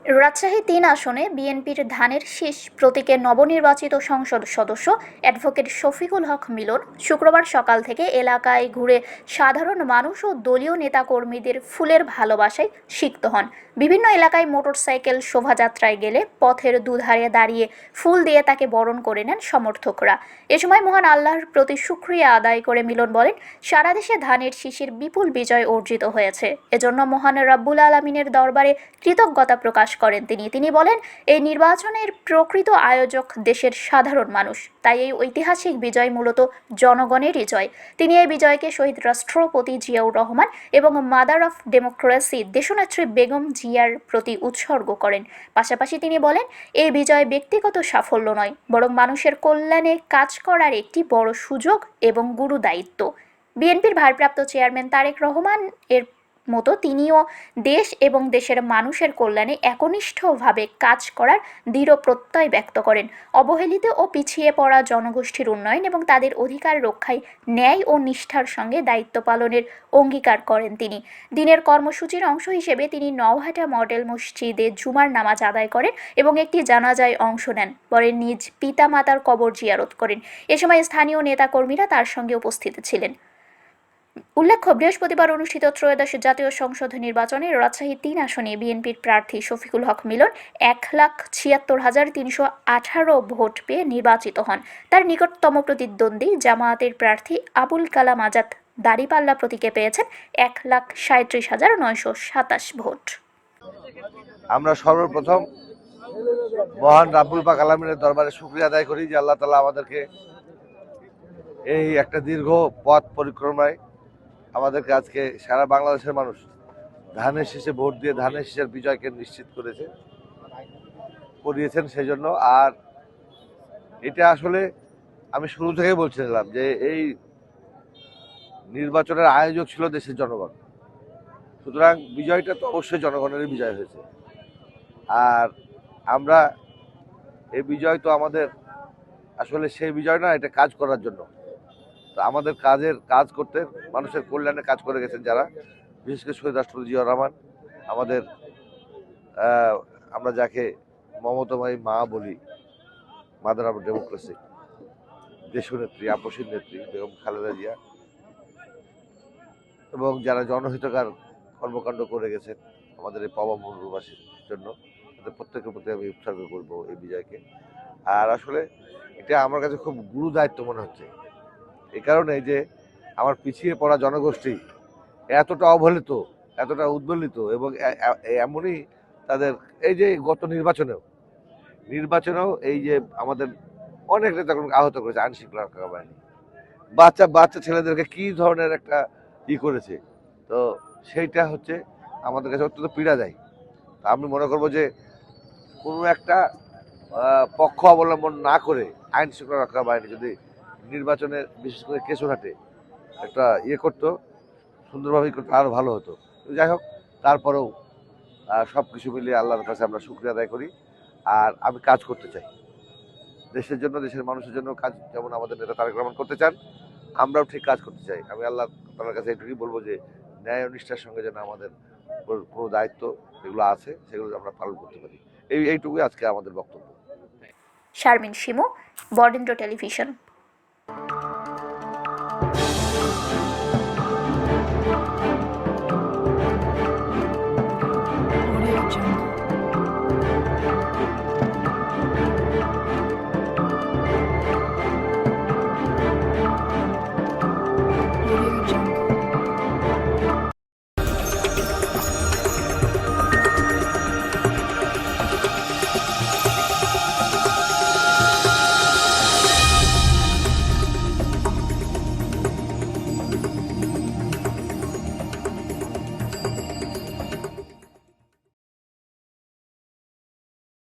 রাজশাহী-৩ আসনে বিএনপির ধানের শীষ প্রতীকে নবনির্বাচিত সংসদ সদস্য অ্যাডভোকেট শফিকুল হক মিলন শুক্রবার সকাল থেকে এলাকায় ঘুরে সাধারণ মানুষ ও দলীয় নেতাকর্মীদের ফুলের ভালোবাসায় সিক্ত হন। বিভিন্ন এলাকায় মোটরসাইকেল শোভাযাত্রায় গেলে পথের দুধারে দাঁড়িয়ে ফুল দিয়ে তাকে বরণ করে নেন সমর্থকরা। এ সময় মহান আল্লাহর প্রতি শুকরিয়া আদায় করে মিলন বলেন, সারা দেশে ধানের শীষের বিপুল বিজয় অর্জিত হয়েছে, এজন্য মহান রাব্বুল আলামিনের দরবারে কৃতজ্ঞতা প্রকাশ করেন তিনি বলেন, এই নির্বাচনের প্রকৃত আয়োজক দেশের সাধারণ মানুষ, তাই এই ঐতিহাসিক বিজয় মূলত জনগণেরই জয়। তিনি এই বিজয়কে শহীদ রাষ্ট্রপতি জিয়াউর রহমান এবং মাদার অফ ডেমোক্রেসি দেশনেত্রী বেগম জিয়ার প্রতি উৎসর্গ করেন। পাশাপাশি তিনি বলেন, এই বিজয় ব্যক্তিগত সাফল্য নয়, বরং মানুষের কল্যাণে কাজ করার একটি বড় সুযোগ এবং গুরু দায়িত্ব। বিএনপির ভারপ্রাপ্ত চেয়ারম্যান তারেক রহমান এর মতো তিনিও দেশ এবং দেশের মানুষের কল্যাণে একনিষ্ঠভাবে কাজ করার দৃঢ় প্রত্যয় ব্যক্ত করেন। অবহেলিত ও পিছিয়ে পড়া জনগোষ্ঠীর উন্নয়ন এবং তাদের অধিকার রক্ষায় ন্যায় ও নিষ্ঠার সঙ্গে দায়িত্ব পালনের অঙ্গীকার করেন তিনি। দিনের কর্মসূচির অংশ হিসেবে তিনি নওহাটা মডেল মসজিদে জুমার নামাজ আদায় করেন এবং একটি জানাজায় অংশ নেন। পরে নিজ পিতামাতার কবর জিয়ারত করেন। এ সময় স্থানীয় নেতাকর্মীরা তার সঙ্গে উপস্থিত ছিলেন। উল্লেখ্য, বৃহস্পতিবার অনুষ্ঠিত ত্রয়োদশ জাতীয় সংসদ নির্বাচনে রাজশাহী-৩ আসনে বিএনপির প্রার্থী শফিকুল হক মিলন ১,৭৬,৩১৮ ভোট পেয়ে নির্বাচিত হন। তার নিকটতম প্রতিদ্বন্দ্বী জামায়াতের প্রার্থী আবুল কালাম আজাদ দাঁড়িপাল্লা প্রতীকে পেয়েছেন ১,৩৭,৯২৭ ভোট। আমরা সর্বপ্রথম মহান রাব্বুল পাক আলামিনের দরবারে শুকরিয়া আদায় করি যে আল্লাহ তাআলা আমাদেরকে এই একটা দীর্ঘ পথ পরিক্রমায় আমাদেরকে আজকে সারা বাংলাদেশের মানুষ ধানের শীষে ভোট দিয়ে ধানের শীষের বিজয়কে নিশ্চিত করিয়েছেন সেই জন্য। আর এটা আসলে আমি শুরু থেকেই বলছিলাম যে এই নির্বাচনের আয়োজক ছিল দেশের জনগণ, সুতরাং বিজয়টা তো অবশ্যই জনগণেরই বিজয় হয়েছে। আর আমরা এই বিজয় তো আমাদের আসলে সেই বিজয় না, এটা কাজ করার জন্য। তো আমাদের কাজ করতে মানুষের কল্যাণে কাজ করে গেছেন যারা, বিশেষ করে শহীদ রাষ্ট্রপতি জিয়াউর রহমান, আমাদের আমরা যাকে মমতাময়ী মা বলি, মাদার অফ ডেমোক্রেসি দেশনেত্রী, আপসীর নেত্রী বেগম খালেদা জিয়া, এবং যারা জনহিতকার কর্মকাণ্ড করে গেছেন আমাদের এই পাওয়া মরুবাসীর জন্য, তাদের প্রত্যেকের প্রতি আমি উৎসর্গ করবো এই বিজয়কে। আর আসলে এটা আমার কাছে খুব গুরু দায়িত্ব মনে হচ্ছে, এই কারণে যে আমার পিছিয়ে পড়া জনগোষ্ঠী এতটা অবহেলিত, এতটা উদ্বেলিত, এবং এমনই তাদের এই যে গত নির্বাচনেও এই যে আমাদের অনেক নেতা আহত করেছে আইন শৃঙ্খলা রক্ষা বাহিনী, বাচ্চা ছেলেদেরকে কি ধরনের একটা করেছে, তো সেইটা হচ্ছে আমাদের কাছে অত্যন্ত পীড়া দেয়। আমি মনে করবো যে কোনো একটা পক্ষ অবলম্বন না করে আইন শৃঙ্খলা রক্ষা বাহিনী যদি নির্বাচনের বিশেষ করে কেশরহাটে একটা করতো, সুন্দরভাবে করতো, আরও ভালো হতো। যাই হোক, তারপরেও সব কিছু মিলিয়ে আল্লাহর কাছে আমরা শুকরিয়া আদায় করি। আর আমি কাজ করতে চাই দেশের জন্য, দেশের মানুষের জন্য কাজ, যেমন আমাদের নেতা তারেক রহমান করতে চান, আমরাও ঠিক কাজ করতে চাই। আমি আল্লাহ তাআলার কাছে এটুকুই বলবো যে ন্যায় ও নিষ্ঠার সঙ্গে যেন আমাদের কোনো দায়িত্ব যেগুলো আছে সেগুলো আমরা পালন করতে পারি। এইটুকুই আজকে আমাদের বক্তব্য। শারমিন শিমু, বরেন্দ্র টেলিভিশন।